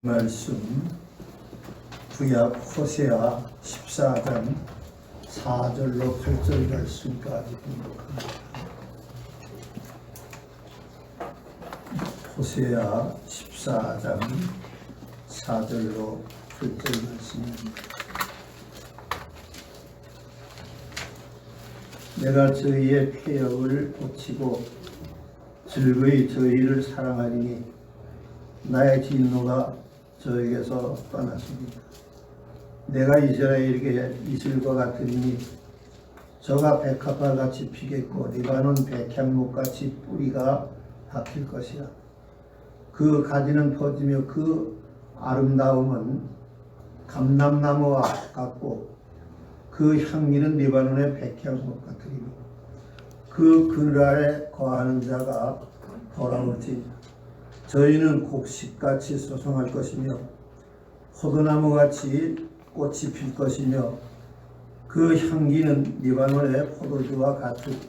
말씀 구약 호세아 14장 4절로 8절 말씀까지 공독합니다. 호세아 14장 4절로 8절 말씀입니다. 내가 저희의 폐역을 고치고 즐거이 저희를 사랑하리니 나의 진노가 저에게서 떠났습니다. 내가 이스라엘에게 이슬과 같으니 저가 백합화 같이 피겠고 리바논 백향목 같이 뿌리가 박힐 것이라. 그 가지는 퍼지며 그 아름다움은 감람나무와 같고 그 향기는 리바논의 백향목 같으리니 그 그늘 아래 거하는 자가 돌아올지니라. 저희는 곡식같이 소송할 것이며 포도나무같이 꽃이 필 것이며 그 향기는 리바논의 포도주와 같으리라.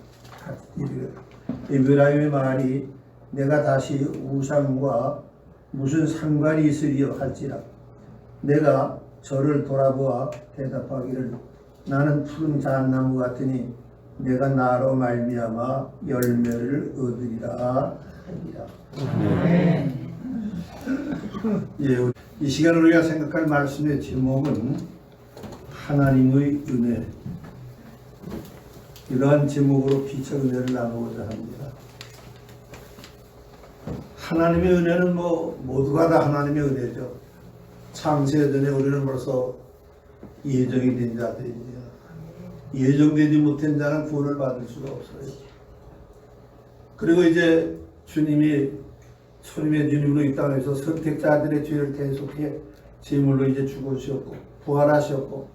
에브라임의 말이 내가 다시 우상과 무슨 상관이 있으리요 할지라. 내가 저를 돌아보아 대답하기를 나는 푸른 잣나무 같으니 내가 나로 말미암아 열매를 얻으리라 하니라. 예, 이 시간 우리가 생각할 말씀의 제목은 하나님의 은혜. 이러한 제목으로 피처 은혜를 나누고자 합니다. 하나님의 은혜는 모두가 다 하나님의 은혜죠. 창세 전에 우리는 벌써 예정이 된 자들입니다. 예정되지 못한 자는 구원을 받을 수가 없어요. 그리고 이제 주님이 초림의 주님으로 이 땅에서 선택자들의 죄를 대속해 제물로 이제 죽으셨고 부활하셨고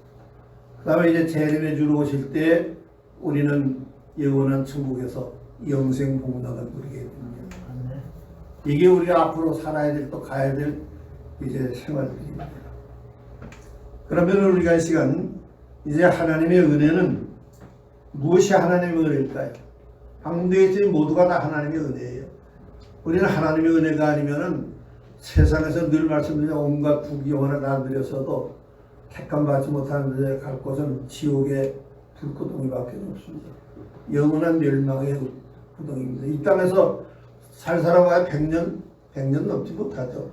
그 다음에 이제 재림의 주로 오실 때 우리는 영원한 천국에서 영생 복락을 누리게 됩니다. 이게 우리가 앞으로 살아야 될 또 가야 될 이제 생활들입니다. 그러면 우리가 이 시간 이제 하나님의 은혜는 무엇이 하나님의 은혜일까요? 방금 되어 있으니 모두가 다 하나님의 은혜예요. 우리는 하나님의 은혜가 아니면은 세상에서 늘 말씀드린 온갖 부귀영화를 다 누렸어도 택함받지 못하는 데에 갈 곳은 지옥의 불구덩이밖에 없습니다. 영원한 멸망의 구덩이입니다. 이 땅에서 살 살아봐야 100년 넘지 못하죠.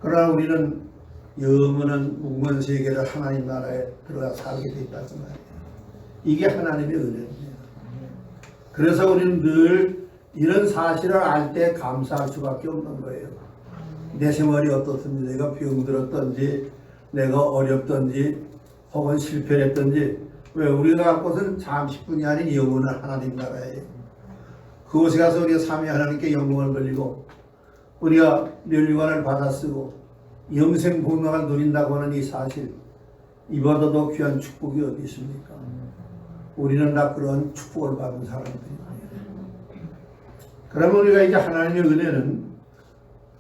그러나 우리는 영원한 무궁한 세계를 하나님 나라에 들어가 살게 돼 있다는 말이에요. 이게 하나님의 은혜입니다. 그래서 우리는 늘 이런 사실을 알 때 감사할 수밖에 없는 거예요. 내 생활이 어떻든지, 내가 병들었든지, 내가 어렵든지, 혹은 실패를 했든지, 왜 우리가 갖고서는 잠시뿐이 아닌 영원한 하나님 나라예요. 그곳에 가서 우리가 삼위 하나님께 영광을 돌리고, 우리가 멸류관을 받아 쓰고, 영생 복락을 누린다고 하는 이 사실, 이보다 더 귀한 축복이 어디 있습니까? 우리는 다 그런 축복을 받은 사람들입니다. 그러면 우리가 이제 하나님의 은혜는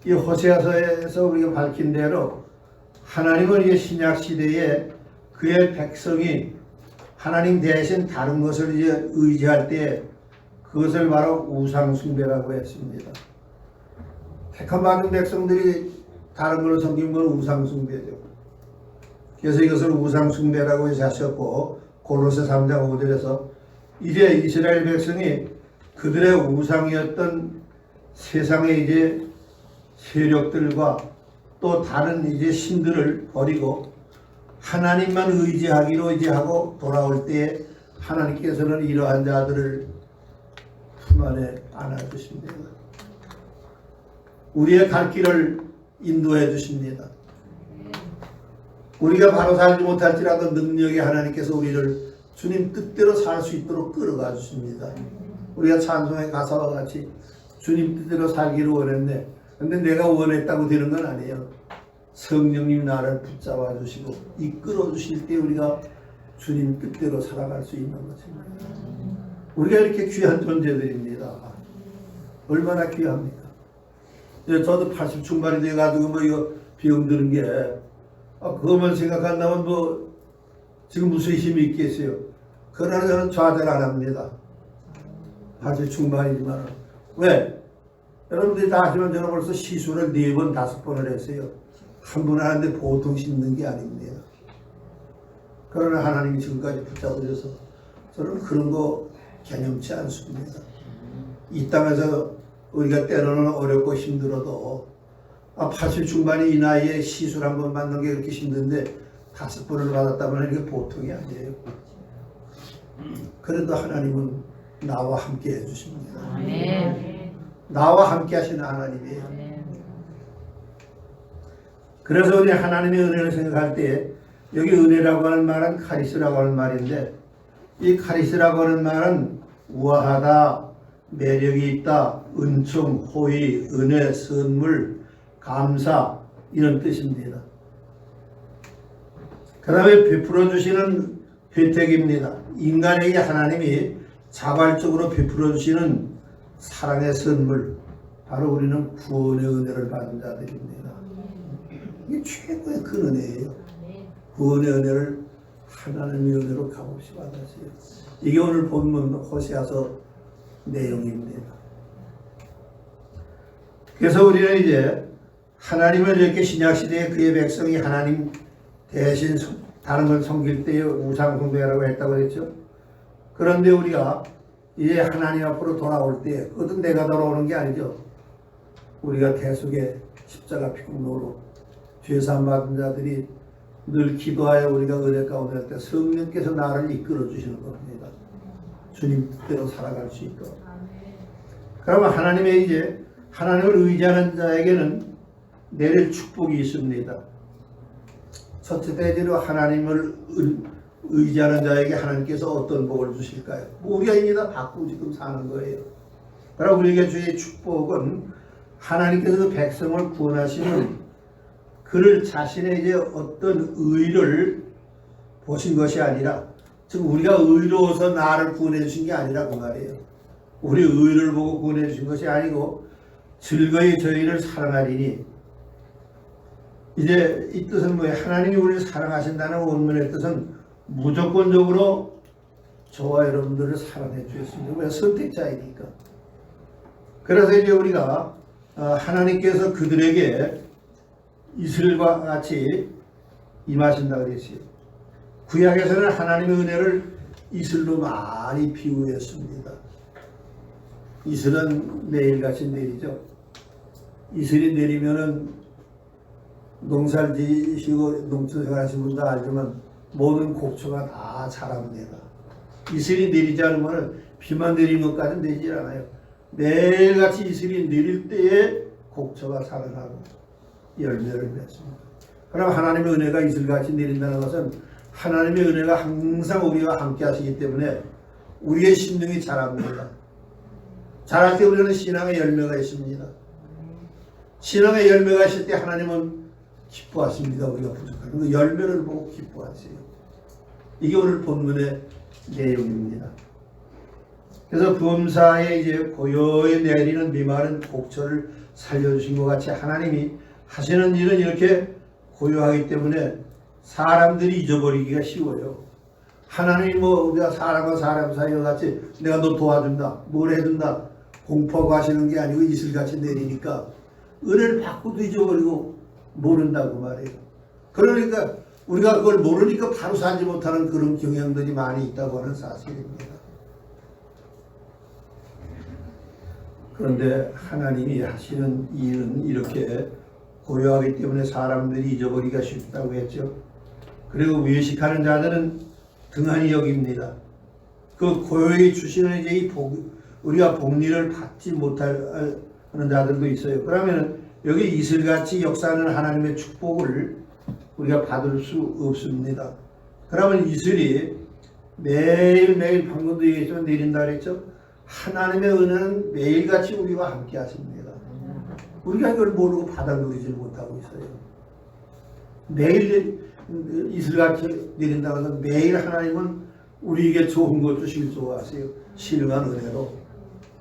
이 호세아서에서 우리가 밝힌 대로 하나님은 이제 신약 시대에 그의 백성이 하나님 대신 다른 것을 이제 의지할 때 그것을 바로 우상숭배라고 했습니다. 택함받은 백성들이 다른 걸 섬긴 건 우상숭배죠. 그래서 이것을 우상숭배라고 하셨고 골로새 3장 5절에서 이제 이스라엘 백성이 그들의 우상이었던 세상의 이제 세력들과 또 다른 이제 신들을 버리고 하나님만 의지하기로 이제 하고 돌아올 때에 하나님께서는 이러한 자들을 품 안에 안아주십니다. 우리의 갈 길을 인도해 주십니다. 우리가 바로 살지 못할지라도 능력의 하나님께서 우리를 주님 뜻대로 살 수 있도록 끌어가 주십니다. 우리가 찬송의 가사와 같이 주님 뜻대로 살기를 원했네. 근데 내가 원했다고 되는 건 아니에요. 성령님 나를 붙잡아 주시고 이끌어 주실 때 우리가 주님 뜻대로 살아갈 수 있는 것입니다. 우리가 이렇게 귀한 존재들입니다. 얼마나 귀합니까? 저도 80 중반이 돼가지고 이거 병드는 게 그것만 생각한다면 지금 무슨 힘이 있겠어요. 그러나 저는 좌절 안 합니다. 80 중반이지만 왜? 여러분들이 다 아시면 저는 벌써 시술을 4번, 5번을 했어요. 한 분 하는데 보통 심는 게 아닙니다. 그러나 하나님이 지금까지 붙잡으셔서 저는 그런 거 개념치 않습니다. 이 땅에서 우리가 때로는 어렵고 힘들어도 80 중반이 이 나이에 시술 한 번 받는 게 그렇게 힘든데 5번을 받았다면 이게 보통이 아니에요. 그래도 하나님은 나와 함께 해주십니다. 아멘. 나와 함께 하시는 하나님이에요. 아멘. 그래서 우리 하나님의 은혜를 생각할 때 여기 은혜라고 하는 말은 카리스라고 하는 말인데 이 카리스라고 하는 말은 우아하다, 매력이 있다, 은총, 호의, 은혜, 선물, 감사 이런 뜻입니다. 그 다음에 베풀어 주시는 혜택입니다. 인간에게 하나님이 자발적으로 베풀어 주시는 사랑의 선물, 바로 우리는 구원의 은혜를 받은 자들입니다. 이게 최고의 큰 은혜예요. 구원의 은혜를 하나님의 은혜로 값없이 받았어요. 이게 오늘 본문 호세아서 내용입니다. 그래서 우리는 이제 하나님을 이렇게 신약시대에 그의 백성이 하나님 대신 다른 걸 섬길 때에 우상숭배라고 했다고 했죠. 그런데 우리가 이제 하나님 앞으로 돌아올 때 그것도 내가 돌아오는 게 아니죠. 우리가 계속에 십자가 피국로로 죄사함 받은 자들이 늘 기도하여 우리가 은혜 가운데 할 때 성령께서 나를 이끌어 주시는 겁니다. 주님 뜻대로 살아갈 수 있도록. 그러면 하나님의 이제 하나님을 의지하는 자에게는 내릴 축복이 있습니다. 첫째 대지로 하나님을 의지하는 자에게 하나님께서 어떤 복을 주실까요? 우리가 이미 다 받고 지금 사는 거예요. 그러나 우리에게 주의 축복은 하나님께서 그 백성을 구원하시는 그를 자신의 이제 어떤 의를 보신 것이 아니라, 즉 우리가 의로워서 나를 구원해 주신 게 아니라 그 말이에요. 우리 의를 보고 구원해 주신 것이 아니고 즐거이 저희를 사랑하리니, 이제 이 뜻은 뭐예요? 하나님이 우리를 사랑하신다는 원문의 뜻은 무조건적으로 저와 여러분들을 사랑해 주셨습니다. 왜? 선택자이니까. 그래서 이제 우리가 하나님께서 그들에게 이슬과 같이 임하신다고 그랬어요. 구약에서는 하나님의 은혜를 이슬로 많이 비유했습니다. 이슬은 매일같이 내리죠. 이슬이 내리면은 농사를 지시고 농촌생활 하시는 분도 알지만 모든 곡초가 다 자랍니다. 이슬이 내리지 않으면 비만 내리는 것까지는 되지 않아요. 매일같이 이슬이 내릴 때에 곡초가 살아나고 열매를 맺습니다. 그럼 하나님의 은혜가 이슬같이 내린다는 것은 하나님의 은혜가 항상 우리와 함께 하시기 때문에 우리의 심령이 자랍니다. 자랄 때 우리는 신앙의 열매가 있습니다. 신앙의 열매가 있을 때 하나님은 기뻐하십니다. 우리가 부족한 그 열매를 보고 기뻐하세요. 이게 오늘 본문의 내용입니다. 그래서 범사에 이제 고요히 내리는 메마른 곡초를 살려주신 것 같이 하나님이 하시는 일은 이렇게 고요하기 때문에 사람들이 잊어버리기가 쉬워요. 하나님이 뭐 우리가 사람과 사람 사이와 같이 내가 너 도와준다, 뭘 해준다 공포하고 하시는 게 아니고 이슬같이 내리니까 은혜를 받고도 잊어버리고 모른다고 말해요. 그러니까 우리가 그걸 모르니까 바로 살지 못하는 그런 경향들이 많이 있다고 하는 사실입니다. 그런데 하나님이 하시는 일은 이렇게 고요하기 때문에 사람들이 잊어버리기가 쉽다고 했죠. 그리고 외식하는 자들은 등한히 여깁니다. 그 고요히 주시는 이제 이 우리가 복리를 받지 못하는 자들도 있어요. 그러면 여기 이슬같이 역사하는 하나님의 축복을 우리가 받을 수 없습니다. 그러면 이슬이 매일매일 방금도 얘기했지만 내린다 그랬죠. 하나님의 은혜는 매일같이 우리와 함께 하십니다. 우리가 이걸 모르고 받아들이지 못하고 있어요. 매일 이슬같이 내린다고 해서 매일 하나님은 우리에게 좋은 것 주시길 좋아하세요. 신령한 은혜로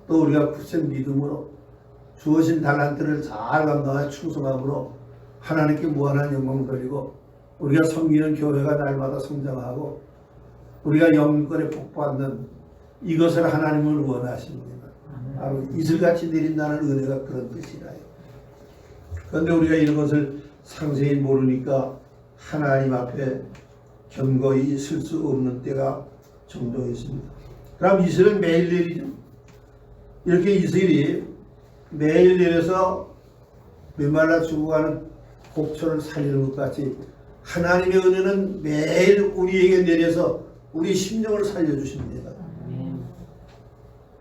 또 우리가 굳은 믿음으로 주어진 달란트를 잘 감당하여 충성함으로 하나님께 무한한 영광 돌리고 우리가 섬기는 교회가 날마다 성장하고 우리가 영권에 복받는 이것을 하나님은 원하십니다. 바로 이슬같이 내린다는 은혜가 그런 뜻이라요. 그런데 우리가 이런 것을 상세히 모르니까 하나님 앞에 견고히 있을 수 없는 때가 종종 있습니다. 그럼 이슬은 매일 내리죠. 이렇게 이슬이 매일 내려서 메말라 죽어가는 곡초를 살리는 것 같이 하나님의 은혜는 매일 우리에게 내려서 우리 심령을 살려주십니다.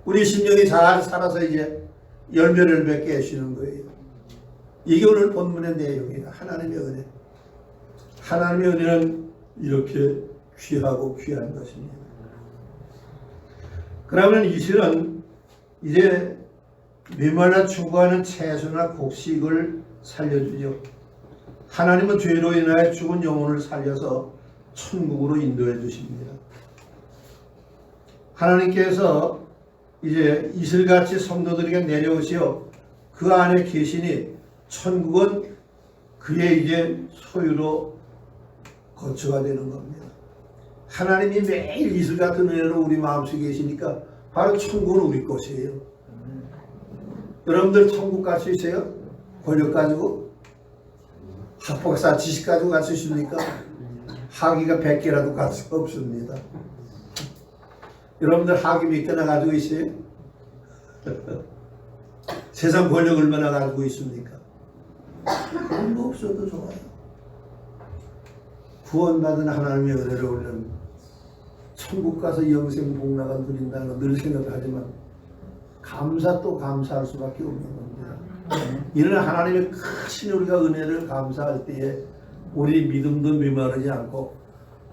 우리 심령이 잘 살아서 이제 열매를 맺게 해주시는 거예요. 이게 오늘 본문의 내용이에요. 하나님의 은혜. 하나님의 은혜는 이렇게 귀하고 귀한 것입니다. 그러면 이슬은 이제 메말라 죽어가는 채소나 곡식을 살려주죠. 하나님은 죄로 인하여 죽은 영혼을 살려서 천국으로 인도해 주십니다. 하나님께서 이제 이슬같이 성도들에게 내려오시어 그 안에 계시니 천국은 그의 이제 소유로 거처가 되는 겁니다. 하나님이 매일 이슬 같은 은혜로 우리 마음속에 계시니까 바로 천국은 우리 것이에요. 여러분들 천국 갈 수 있어요? 권력 가지고? 학박사 지식 가지고 갈 수 있습니까? 학위가 100개라도 갈 수 없습니다. 여러분들 학위 몇 개나 가지고 있어요? 세상 권력 얼마나 가지고 있습니까? 그런 거 없어도 좋아요. 구원받은 하나님의 은혜를 올리는 천국 가서 영생 복락을 누린다는 거 늘 생각하지만 감사 또 감사할 수밖에 없는 겁니다. 이는 하나님의 크신 우리가 은혜를 감사할 때에 우리 믿음도 메마르지 않고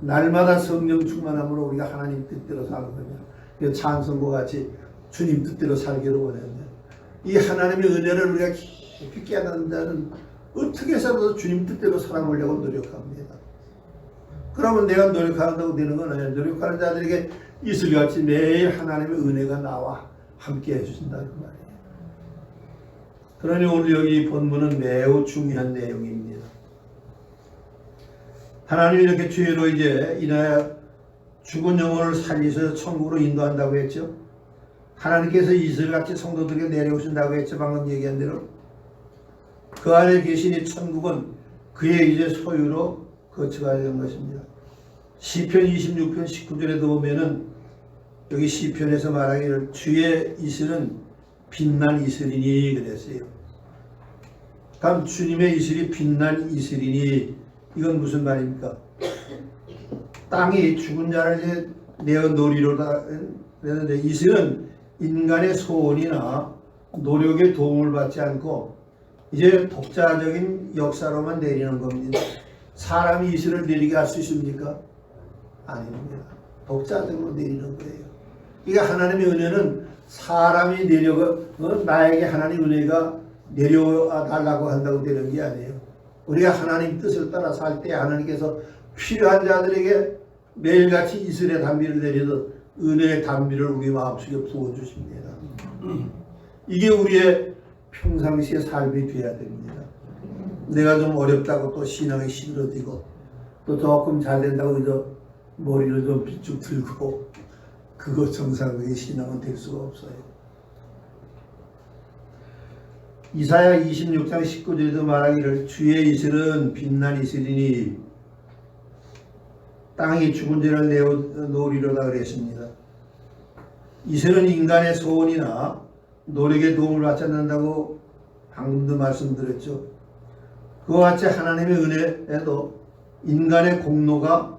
날마다 성령 충만함으로 우리가 하나님 뜻대로 사는 거냐. 찬송과 같이 주님 뜻대로 살기를 원하냐. 이 하나님의 은혜를 우리가 깊이 깨닫는 자는 어떻게 해서라도 주님 뜻대로 살아보려고 노력합니다. 그러면 내가 노력한다고 되는 건 아니에요. 노력하는 자들에게 이슬같이 매일 하나님의 은혜가 나와 함께 해주신다는 말이에요. 그러니 오늘 여기 본문은 매우 중요한 내용입니다. 하나님이 이렇게 죄로 이제 인하여 죽은 영혼을 살리셔서 천국으로 인도한다고 했죠. 하나님께서 이슬같이 성도들에게 내려오신다고 했죠. 방금 얘기한 대로. 그 안에 계시니 천국은 그의 이제 소유로 거처가 되는 것입니다. 시편 26편 19절에도 보면은 여기 시편에서 말하기를 주의 이슬은 빛난 이슬이니 그랬어요. 그럼 주님의 이슬이 빛난 이슬이니 이건 무슨 말입니까? 땅이 죽은 자를 이제 내어 놀이로다 그랬는데 이슬은 인간의 소원이나 노력에 도움을 받지 않고 이제 독자적인 역사로만 내리는 겁니다. 사람이 이슬을 내리게 할 수 있습니까? 아닙니다. 독자적으로 내리는 거예요. 그러니까 하나님의 은혜는 사람이 나에게 하나님 은혜가 내려달라고 한다고 되는 게 아니에요. 우리가 하나님 뜻을 따라 살 때 하나님께서 필요한 자들에게 매일같이 이슬의 단비를 내리듯 은혜의 단비를 우리 마음속에 부어주십니다. 이게 우리의 평상시의 삶이 되어야 됩니다. 내가 좀 어렵다고 또 신앙이 힘들어지고 또 조금 잘 된다고 그저 머리를 좀 빗쭉 들고 그거 정상적인 신앙은 될 수가 없어요. 이사야 26장 19절에도 말하기를 주의 이슬은 빛난 이슬이니 땅이 죽은 자를 내어 놓으리로다 그랬습니다. 이슬은 인간의 소원이나 노력에 도움을 받지 않는다고 방금도 말씀드렸죠. 그와 같이 하나님의 은혜에도 인간의 공로가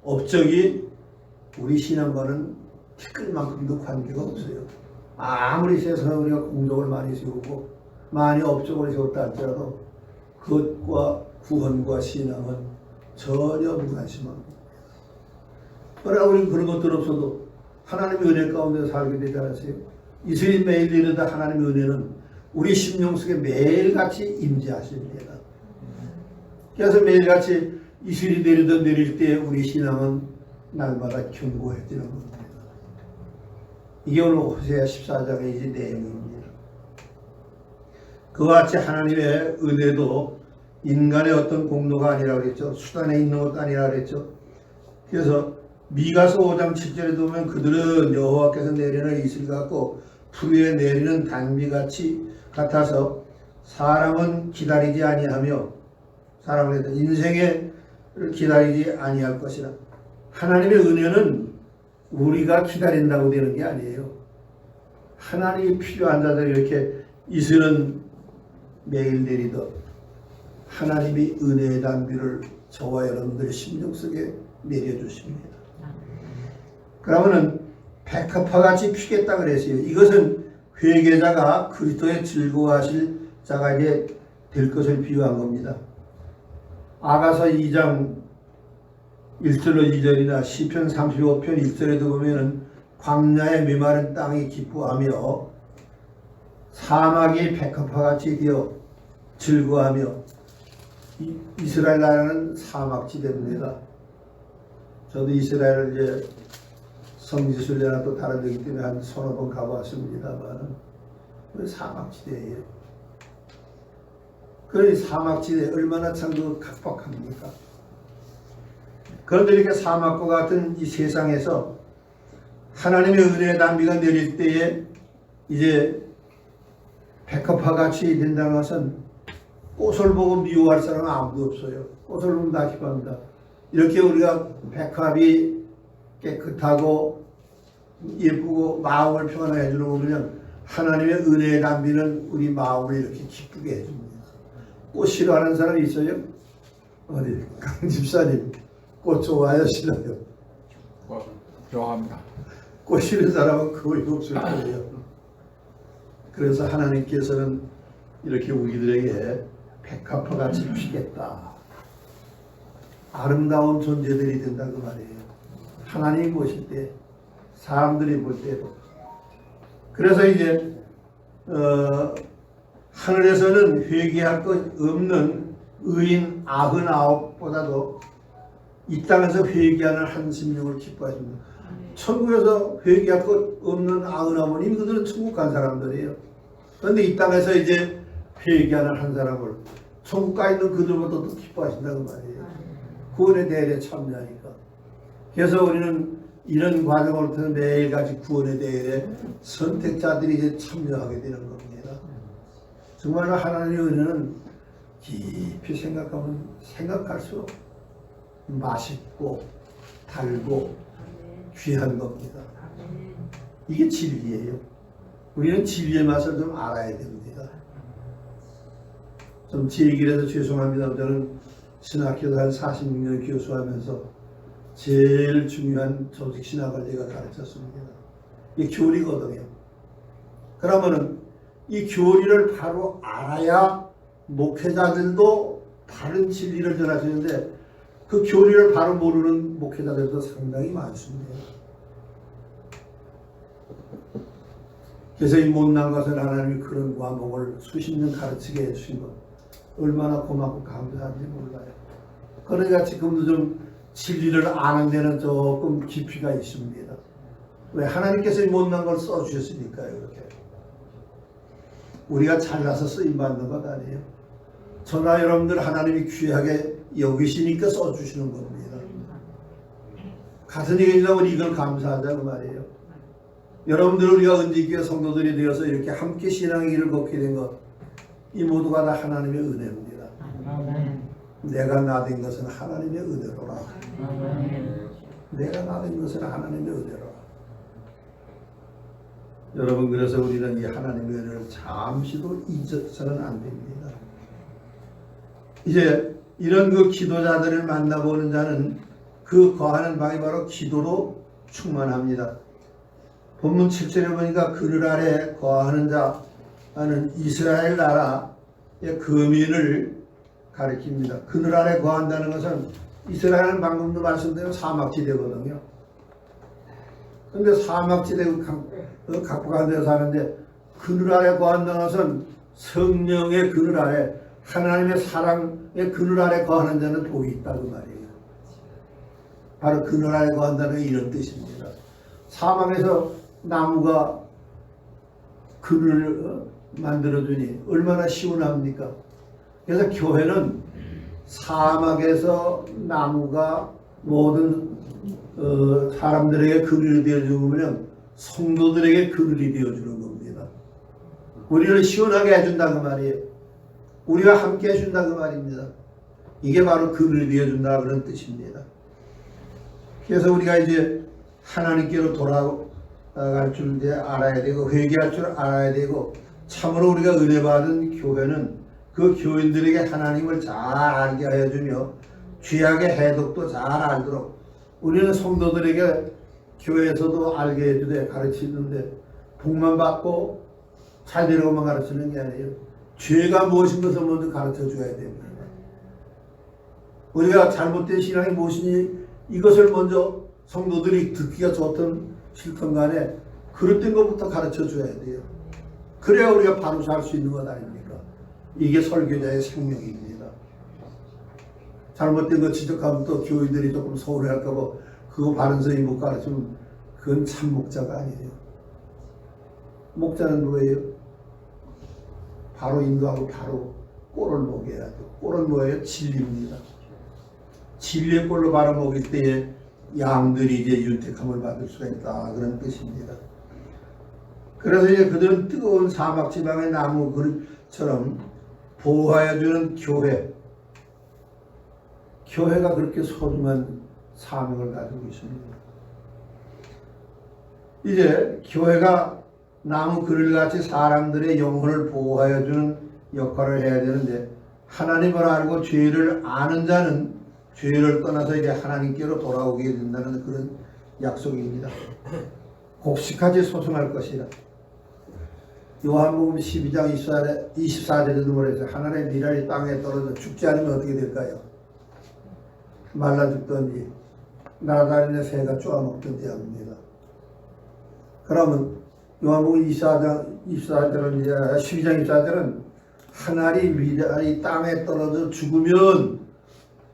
업적이 우리 신앙과는 티끌만큼도 관계가 없어요. 아무리 세상에 우리가 공적을 많이 세우고 많이 업적을 세웠다 할지라도 그것과 구원과 신앙은 전혀 무관심합니다. 그러나 우리는 그런 것들 없어도 하나님의 은혜 가운데 살게 되지 않으세요? 이슬이 매일 내리다 하나님의 은혜는 우리 심령 속에 매일같이 임재하십니다. 그래서 매일같이 이슬이 내리던 내릴 때 우리 신앙은 날마다 견고해지는 겁니다. 이게 오늘 호세아 14장의 이제 내용입니다. 그와 같이 하나님의 은혜도 인간의 어떤 공로가 아니라 그랬죠. 수단에 있는 것도 아니라 그랬죠. 그래서 미가서 5장 7절에 보면 그들은 여호와께서 내리는 이슬 같고 풀 위에 내리는 단비 같이 같아서 사람은 기다리지 아니하며 사랑을 했다. 인생을 기다리지 아니할 것이라. 하나님의 은혜는 우리가 기다린다고 되는 게 아니에요. 하나님이 필요한 자들 이렇게 이슬은 매일 내리듯 하나님이 은혜의 단비를 저와 여러분들의 심령 속에 내려주십니다. 그러면은 백합화같이 피겠다 그랬어요. 이것은 회개자가 그리스도의 즐거워하실 자가 이제 될 것을 비유한 겁니다. 아가서 2장 1절로 2절이나 시편 35편 1절에도 보면은 광야의 메마른 땅이 기뻐하며 사막이 백합화같이 되어 즐거워하며 이스라엘 나라는 사막지대입니다. 저도 이스라엘을 이제 성지순례나 또 다른 데기 때문에 한 서너 번 가보았습니다만 사막지대예요. 그러니 사막지대 얼마나 참 그 각박합니까? 그런데 이렇게 사막과 같은 이 세상에서 하나님의 은혜의 단비가 내릴 때에 이제 백합화같이 된다는 것은 꽃을 보고 미워할 사람은 아무도 없어요. 꽃을 보면 다 기뻐합니다. 이렇게 우리가 백합이 깨끗하고 예쁘고 마음을 평안하게 해주는 거 보면 하나님의 은혜의 단비는 우리 마음을 이렇게 기쁘게 해줍니다. 꽃 싫어하는 사람이 있어요? 어디 강 집사님 꽃 좋아요 싫어요? 좋아합니다. 꽃 싫은 사람은 거의 없을 거예요. 그래서 하나님께서는 이렇게 우리들에게 백합화같이 피겠다. 아름다운 존재들이 된다 그 말이에요. 하나님이 보실 때, 사람들이 볼 때도. 그래서 이제 하늘에서는 회개할 것 없는 의인 99보다도 이 땅에서 회개하는 한 심령을 기뻐하십니다. 천국에서 회개할 것 없는 99이면 그들은 천국 간 사람들이에요. 그런데 이 땅에서 이제 회개하는 한 사람을 천국 가 있는 그들보다 더 기뻐하신다는 말이에요. 구원의 대회에 참여하니까. 그래서 우리는 이런 과정을 통해서 매일같이 구원의 대회에 선택자들이 이제 참여하게 되는 겁니다. 정말로 하나님의 은혜는 깊이 생각하면 생각할수록 맛있고 달고 귀한 겁니다. 이게 진리예요. 우리는 진리의 맛을 좀 알아야 됩니다. 좀 제 얘기를 해서 죄송합니다. 저는 신학교에서 한 46년 교수하면서 제일 중요한 조직 신학을 제가 가르쳤습니다. 이게 교리거든요. 그러면은 이 교리를 바로 알아야 목회자들도 바른 진리를 전하시는데 그 교리를 바로 모르는 목회자들도 상당히 많습니다. 그래서 이 못난 것을 하나님이 그런 과목을 수십 년 가르치게 해주신 것 얼마나 고맙고 감사한지 몰라요. 그러니까 지금도 좀 진리를 아는 데는 조금 깊이가 있습니다. 왜? 하나님께서 이 못난 걸 써주셨으니까요. 이렇게 우리가 잘나서 쓰임받는 것 아니에요. 저나 여러분들 하나님이 귀하게 여기시니까 써주시는 겁니다. 같은 얘기지만 이걸 감사하자고 말이에요. 여러분들 우리가 은지교회 성도들이 되어서 이렇게 함께 신앙의 길을 걷게 된 것, 이 모두가 다 하나님의 은혜입니다. 내가 나된 것은 하나님의 은혜로라. 내가 나된 것은 하나님의 은혜로라. 여러분, 그래서 우리는 이 하나님의 은혜를 잠시도 잊어서는 안 됩니다. 이제 이런 그 기도자들을 만나보는 자는 그 거하는 방이 바로 기도로 충만합니다. 본문 7절에 보니까 그늘 아래 거하는 자는 이스라엘 나라의 거민을 가리킵니다. 그늘 아래 거한다는 것은 이스라엘은 방금도 말씀드린 사막지대거든요. 그런데 사막지대 각박한 데서 사는데 그늘 아래 거한다는 것은 성령의 그늘 아래, 하나님의 사랑의 그늘 아래 거하는 자는 복이 있다고 말이에요. 바로 그늘 아래 거한다는 게 이런 뜻입니다. 사막에서 나무가 그늘을 만들어주니 얼마나 시원합니까? 그래서 교회는 사막에서 나무가 모든 사람들에게 그늘이 되어주면 성도들에게 그늘이 되어주는 겁니다. 우리를 시원하게 해준다고 말이에요. 우리와 함께 해준다고 말입니다. 이게 바로 근을 되어준다 그런 뜻입니다. 그래서 우리가 이제 하나님께로 돌아갈 줄 이제 알아야 되고 회개할 줄 알아야 되고 참으로 우리가 은혜 받은 교회는 그 교인들에게 하나님을 잘 알게 하여주며 죄악의 해독도 잘 알도록 우리는 성도들에게 교회에서도 알게 해주되 가르치는데 복만 받고 잘 되려고만 가르치는 게 아니에요. 죄가 무엇인 것을 먼저 가르쳐 줘야 됩니다. 우리가 잘못된 신앙이 무엇이니 이것을 먼저 성도들이 듣기가 좋든 싫든 간에 그릇된 것부터 가르쳐 줘야 돼요. 그래야 우리가 바로 살 수 있는 것 아닙니까? 이게 설교자의 생명입니다. 잘못된 거 지적하면 또 교인들이 조금 서운해할까봐 그거 바른 선생님 못 가르치면 그건 참 목자가 아니에요. 목자는 뭐예요? 바로 인도하고 바로 꼴을 먹여야죠. 꼴은 뭐예요? 진리입니다. 진리의 꼴로 바로 먹일 때에 양들이 이제 윤택함을 받을 수가 있다 그런 뜻입니다. 그래서 이제 그들은 뜨거운 사막 지방의 나무 그릇처럼 보호하여 주는 교회. 교회가 그렇게 소중한 사명을 가지고 있습니다. 이제 교회가 나무 그릇같이 사람들의 영혼을 보호하여 주는 역할을 해야 되는데 하나님을 알고 죄를 아는 자는 죄를 떠나서 이제 하나님께로 돌아오게 된다는 그런 약속입니다. 곡식같이 소송할 것이라. 요한복음 12장 24절에도 뭐래서 하나님의 미랄이 땅에 떨어져 죽지 않으면 어떻게 될까요? 말라 죽든지 날아다니는 새가 쪼아먹든지 합니다. 그러면 요한복음 12장 24절은 하나리 미랄이 땅에 떨어져 죽으면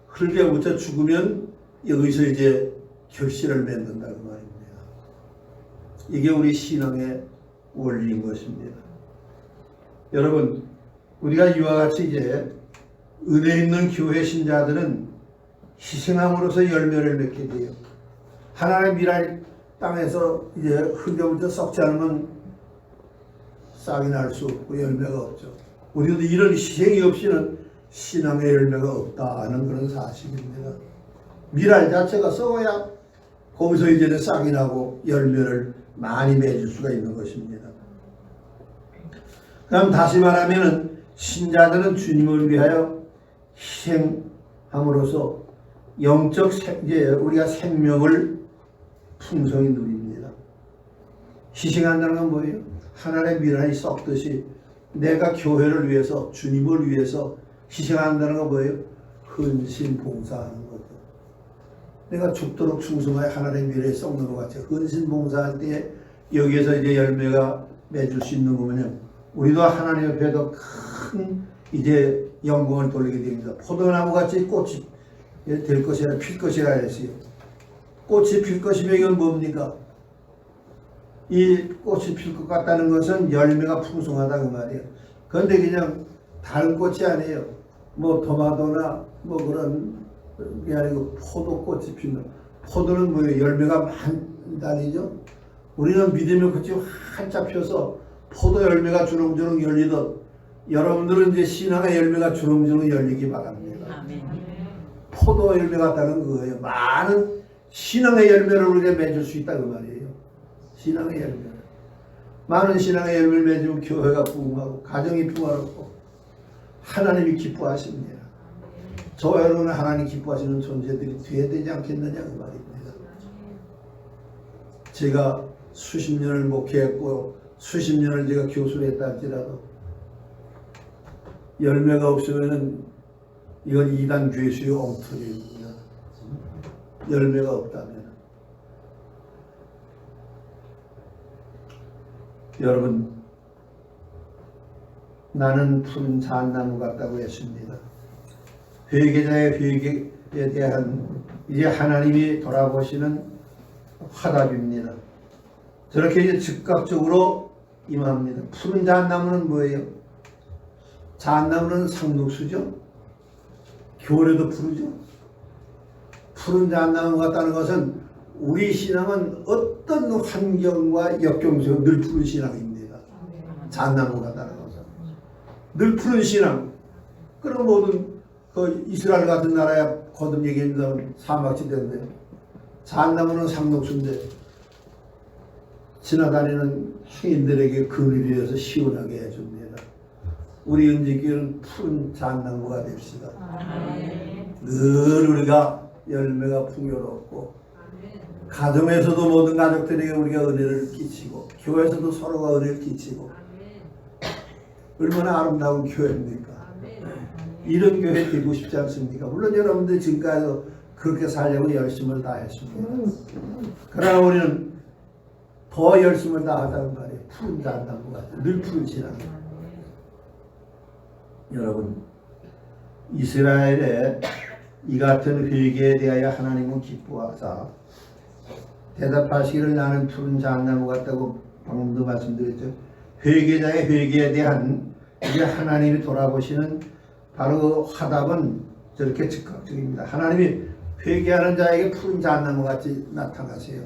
흙에 묻혀 죽으면 여기서 이제 결실을 맺는다는 말입니다. 이게 우리 신앙의 원리인 것입니다. 여러분, 우리가 이와 같이 이제 은혜 있는 교회 신자들은 희생함으로써 열매를 맺게 돼요. 하나님의 미랄 땅에서 이제 흙에 묻혀 썩지 않으면 싹이 날 수 없고 열매가 없죠. 우리도 이런 희생이 없이는 신앙의 열매가 없다는 그런 사실입니다. 미랄 자체가 썩어야 거기서 이제는 싹이 나고 열매를 많이 맺을 수가 있는 것입니다. 그럼 다시 말하면 신자들은 주님을 위하여 희생함으로써 영적 이제 우리가 생명을 풍성히 누립니다. 희생한다는 건 뭐예요? 하나님의 미랄이 썩듯이 내가 교회를 위해서 주님을 위해서 희생한다는 건 뭐예요? 헌신 봉사하는 거죠. 내가 죽도록 충성하여 하나님의 미래에 썩는 것 같이 헌신 봉사할 때 여기에서 이제 열매가 맺을 수 있는 거면요. 우리도 하나님 앞에도 큰 이제 영광을 돌리게 됩니다. 포도나무 같이 꽃이 될 것이라 필 것이라 했어요. 꽃이 필 것이면 이건 뭡니까? 이 꽃이 필 것 같다는 것은 열매가 풍성하다 그 말이에요. 그런데 그냥 다른 꽃이 아니에요. 뭐 토마토나 뭐 그런 게 아니고 포도꽃이 피는. 포도는 뭐예요? 열매가 많다니죠. 우리는 믿음의 꽃이 활짝 펴서 포도 열매가 주렁주렁 열리듯 여러분들은 이제 신앙의 열매가 주렁주렁 열리기 바랍니다. 포도 열매 같다는 거예요. 많은 신앙의 열매를 우리가 맺을 수 있다 그 말이에요. 신앙의 열매. 많은 신앙의 열매를 맺으면 교회가 부흥하고 가정이 평화롭고 하나님이 기뻐하십니다. 저 여러분은 하나님 기뻐하시는 존재들이 돼야 되지 않겠느냐 그 말입니다. 제가 수십 년을 목회했고 수십 년을 제가 교수를 했다 할지라도 열매가 없으면은 이건 이단 죄수의 엉터리입니다. 열매가 없다면. 여러분, 나는 푸른 잣나무 같다고 했습니다. 회개자의 회개에 대한 이제 하나님이 돌아보시는 화답입니다. 저렇게 이제 즉각적으로 임합니다. 푸른 잣나무는 뭐예요? 잣나무는 상록수죠. 겨울에도 푸르죠. 푸른 잣나무 같다는 것은 우리 신앙은 어떤 환경과 역경 속에 늘 푸른 신앙입니다. 잣나무 같다는 것은 늘 푸른 신앙. 그런 모든 그 이스라엘 같은 나라에 거듭 얘기합니다만 사막지대인데 잣나무는 상록수인데 지나다니는 행인들에게 그늘이 되어서 시원하게 해줍니다. 우리 은지교회는 푸른 잣나무가 됩시다. 늘 우리가 열매가 풍요롭고 가정에서도 모든 가족들에게 우리가 은혜를 끼치고 교회에서도 서로가 은혜를 끼치고 얼마나 아름다운 교회입니까? 이런 교회 되고 싶지 않습니까? 물론 여러분들 지금까지 그렇게 살려고 열심을 다했습니다. 그러나 우리는 더 열심을 다하자는 말이에요. 푸른 잣나무가 늘 푸르시라는. 여러분, 이스라엘의 이 같은 회개에 대하여 하나님은 기뻐하사 대답하시기를 나는 푸른 잣나무 같다고 방금도 말씀드렸죠. 회개자의 회개에 대한 이제 하나님이 돌아보시는 바로 그 화답은 저렇게 즉각적입니다. 하나님이 회개하는 자에게 푸른 잣나무 같이 나타나세요.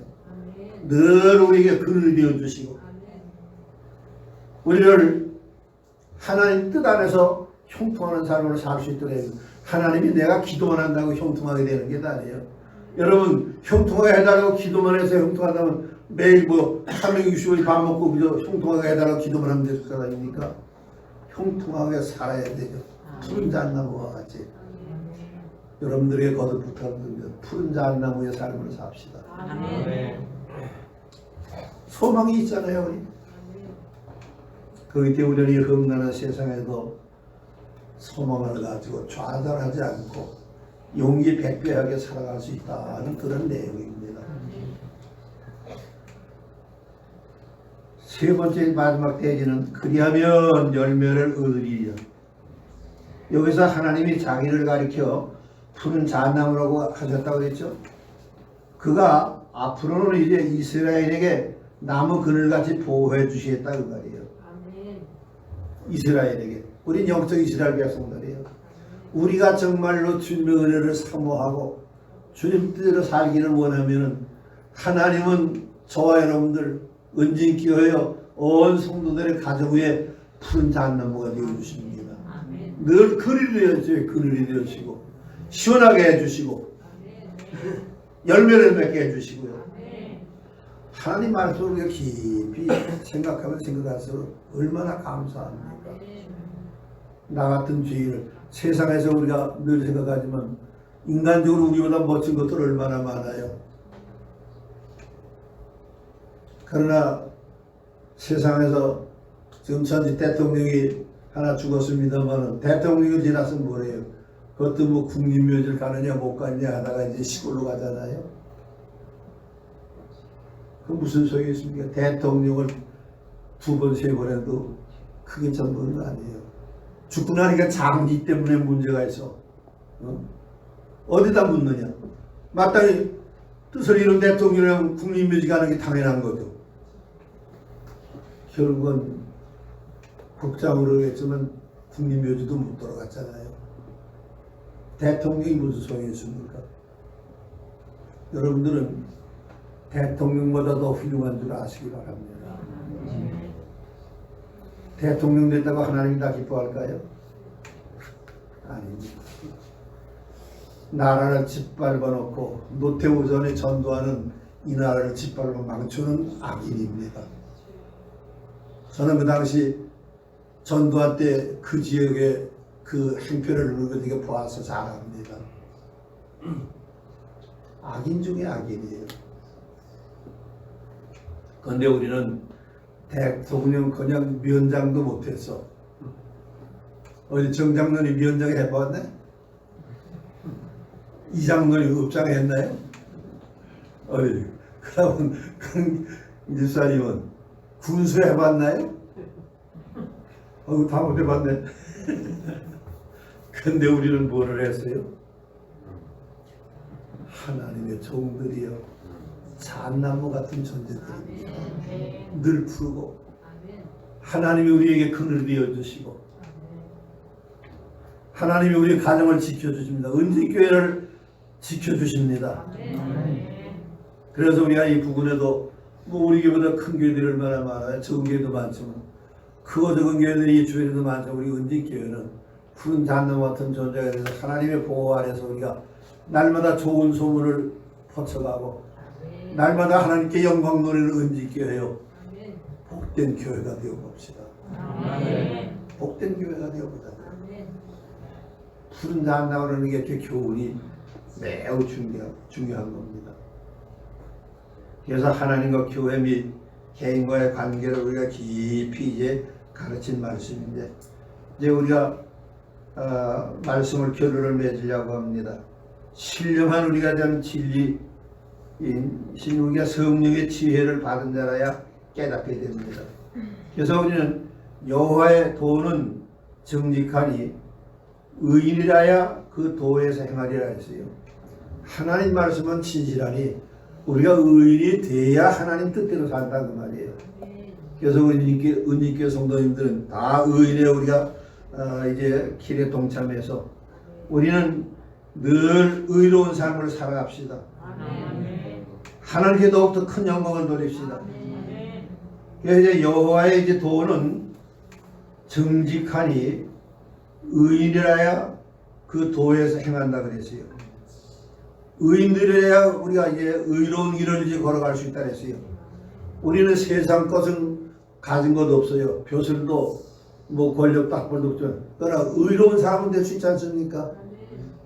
늘 우리에게 그늘이 되어주시고 우리를 하나님 뜻 안에서 형통하는 삶으로 살 수 있도록 해요. 하나님이 내가 기도만 한다고 형통하게 되는 게 아니에요. 여러분 형통하게 해달라고 기도만 해서 형통하다면 매일 뭐 365일 밥 먹고 그저 형통하게 해달라고 기도만 하면 될 거 아닙니까? 형통하게 살아야 되죠. 푸른 잣나무와 같이. 여러분들에게 거듭 부탁드립니다. 푸른 잣나무의 삶을 삽시다. 소망이 있잖아요, 우리. 그렇기 때문에 우리는 이 험난한 세상에도 소망을 가지고 좌절하지 않고 용기 백배하게 살아갈 수 있다는 그런 내용입니다. 세 번째 마지막 대지는 그리하면 열매를 얻으리라. 여기서 하나님이 자기를 가리켜 푸른 잣나무라고 하셨다고 그랬죠. 그가 앞으로는 이제 이스라엘에게 나무 그늘같이 보호해 주시겠다 그 말이에요. 이스라엘에게. 우리 영적 이스라엘 백성들이에요. 우리가 정말로 주님의 은혜를 사모하고 주님 뜻대로 살기를 원하면 하나님은 저와 여러분들 은진교회여 온 성도들의 가정 위에 푸른 잣나무가 되어주십니다. 늘 그늘이 되어주시고 그늘이 되어주시고 시원하게 해주시고 열매를 맺게 해주시고요. 하나님 말씀을 우리가 깊이 생각하면 생각할수록 얼마나 감사합니까? 나 같은 죄인을 세상에서 우리가 늘 생각하지만 인간적으로 우리보다 멋진 것들 얼마나 많아요. 그러나 세상에서 지금 전직 대통령이 하나 죽었습니다만 대통령이 지나서 뭐래요? 그것도 뭐 국립묘지를 가느냐 못 가느냐 하다가 이제 시골로 가잖아요. 그 무슨 소용이 있습니까? 대통령을 2번, 3번 해도 크게 전부는 아니에요. 죽고 나니까 장기 때문에 문제가 있어. 어디다 묻느냐? 마땅히 뜻을 이룬 대통령이랑 국립묘지 가는 게 당연한 거죠. 결국은 국장으로 했지만 국립묘지도 못 돌아갔잖아요. 대통령이 무슨 소용이 있습니까? 여러분들은 대통령보다 더 훌륭한 줄 아시기 바랍니다. 대통령 됐다고 하나님이 다 기뻐할까요? 아닙니다. 나라를 짓밟아 놓고 노태우전에 전도하는 이 나라를 짓밟아 망치는 악인입니다. 저는 그 당시 전도할 때 그 지역의 그 행편을 우리가 보아서 잘 압니다. 악인 중에 악인이에요. 그런데 우리는 대통령 그냥 면장도 못했어. 어디 정장관이 면장 해봤네? 이장관이 읍장했나요? 어이, 그러면 그 집사님은 군수 해봤나요? 다 못 해봤네. 근데 우리는 뭐를 했어요? 하나님의 종들이요. 잣나무 같은 존재들입니다. 늘 푸르고 하나님이 우리에게 그늘이 되어주시고 하나님이 우리의 가정을 지켜주십니다. 은진교회를 지켜주십니다. 그래서 우리가 이 부근에도 뭐 우리 교회보다 큰 교회들이 얼마나 많아요. 적은 교회도 많지만 크고 적은 교회들이 이 주변에도 많지만 우리 은진교회는 푸른 잔나무 같은 존재가 돼서 하나님의 보호 아래서 우리가 날마다 좋은 소문을 퍼쳐가고 날마다 하나님께 영광 노래를 은지케 하여 복된 교회가 되어 봅시다. 복된 교회가 되어 보자. 푸른 잔나무라는 게 그 교훈이 매우 중요한 겁니다. 그래서 하나님과 교회 및 개인과의 관계를 우리가 깊이 이제 가르친 말씀인데, 이제 우리가 말씀을 결론을 맺으려고 합니다. 신령한 우리가 된 진리인 우리가 성령의 지혜를 받은 자라야 깨닫게 됩니다. 그래서 우리는 여호와의 도는 정직하니 의인이라야 그 도에서 행하리라 했어요. 하나님 말씀은 진실하니 우리가 의인이 돼야 하나님 뜻대로 산다 그 말이에요. 그래서 은직교 성도님들은 다 의인에 우리가 이제 길에 동참해서 우리는 늘 의로운 삶을 살아갑시다. 하나님께 더욱더 큰 영광을 돌립시다. 그래서 이제 여호와의 이제 도는 정직하니 의인이라야 그 도에서 행한다 그랬어요. 의인들이라야 우리가 이제 의로운 길을 이제 걸어갈 수 있다 그랬어요. 우리는 세상 것은 가진 것 없어요. 벼슬도 뭐 권력도 학벌도 없죠. 그러나 의로운 사람은 될 수 있지 않습니까?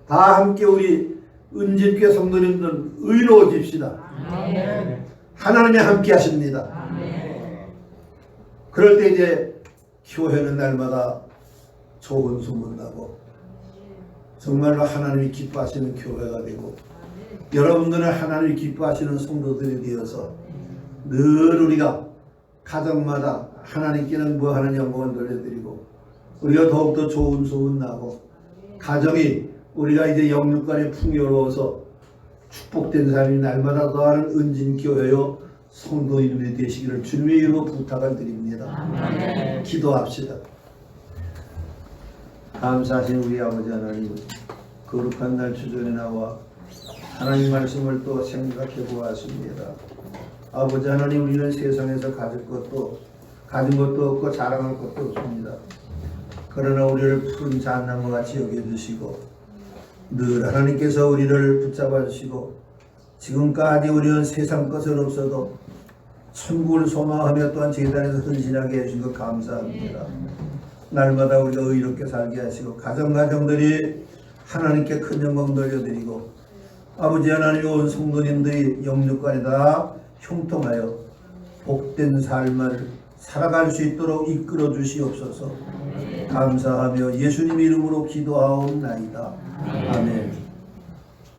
다 함께 우리 은집교 성도님들은 의로워집시다. 하나님이 함께 하십니다. 그럴 때 이제 교회는 날마다 좋은 소문나고 정말로 하나님이 기뻐하시는 교회가 되고 여러분들은 하나님이 기뻐하시는 성도들이 되어서 늘 우리가 가정마다 하나님께는 무한한 영광을 돌려드리고 우리가 더욱더 좋은 소문나고 가정이 우리가 이제 영육간에 풍요로워서 축복된 삶이 날마다 더하는 은진교회요 성도님들이 되시기를 주님의 이름으로 부탁을 드립니다. 기도합시다. 감사하신 우리 아버지 하나님, 거룩한 날 주전에 나와 하나님 말씀을 또 생각해 보았습니다. 아버지 하나님, 우리는 세상에서 가진 것도 없고 자랑할 것도 없습니다. 그러나 우리를 푸른 잣나무 같이 여겨주시고 늘 하나님께서 우리를 붙잡아 주시고 지금까지 우리는 세상 것은 없어도 천국을 소망하며 또한 제단에서 헌신하게 해주신 것 감사합니다. 날마다 우리가 의롭게 살게 하시고 가정들이 하나님께 큰 영광 돌려드리고 아버지 하나님 온 성도님들이 영육간에 다 형통하여 복된 삶을 살아갈 수 있도록 이끌어 주시옵소서. 감사하며 예수님 이름으로 기도하옵나이다. 아멘.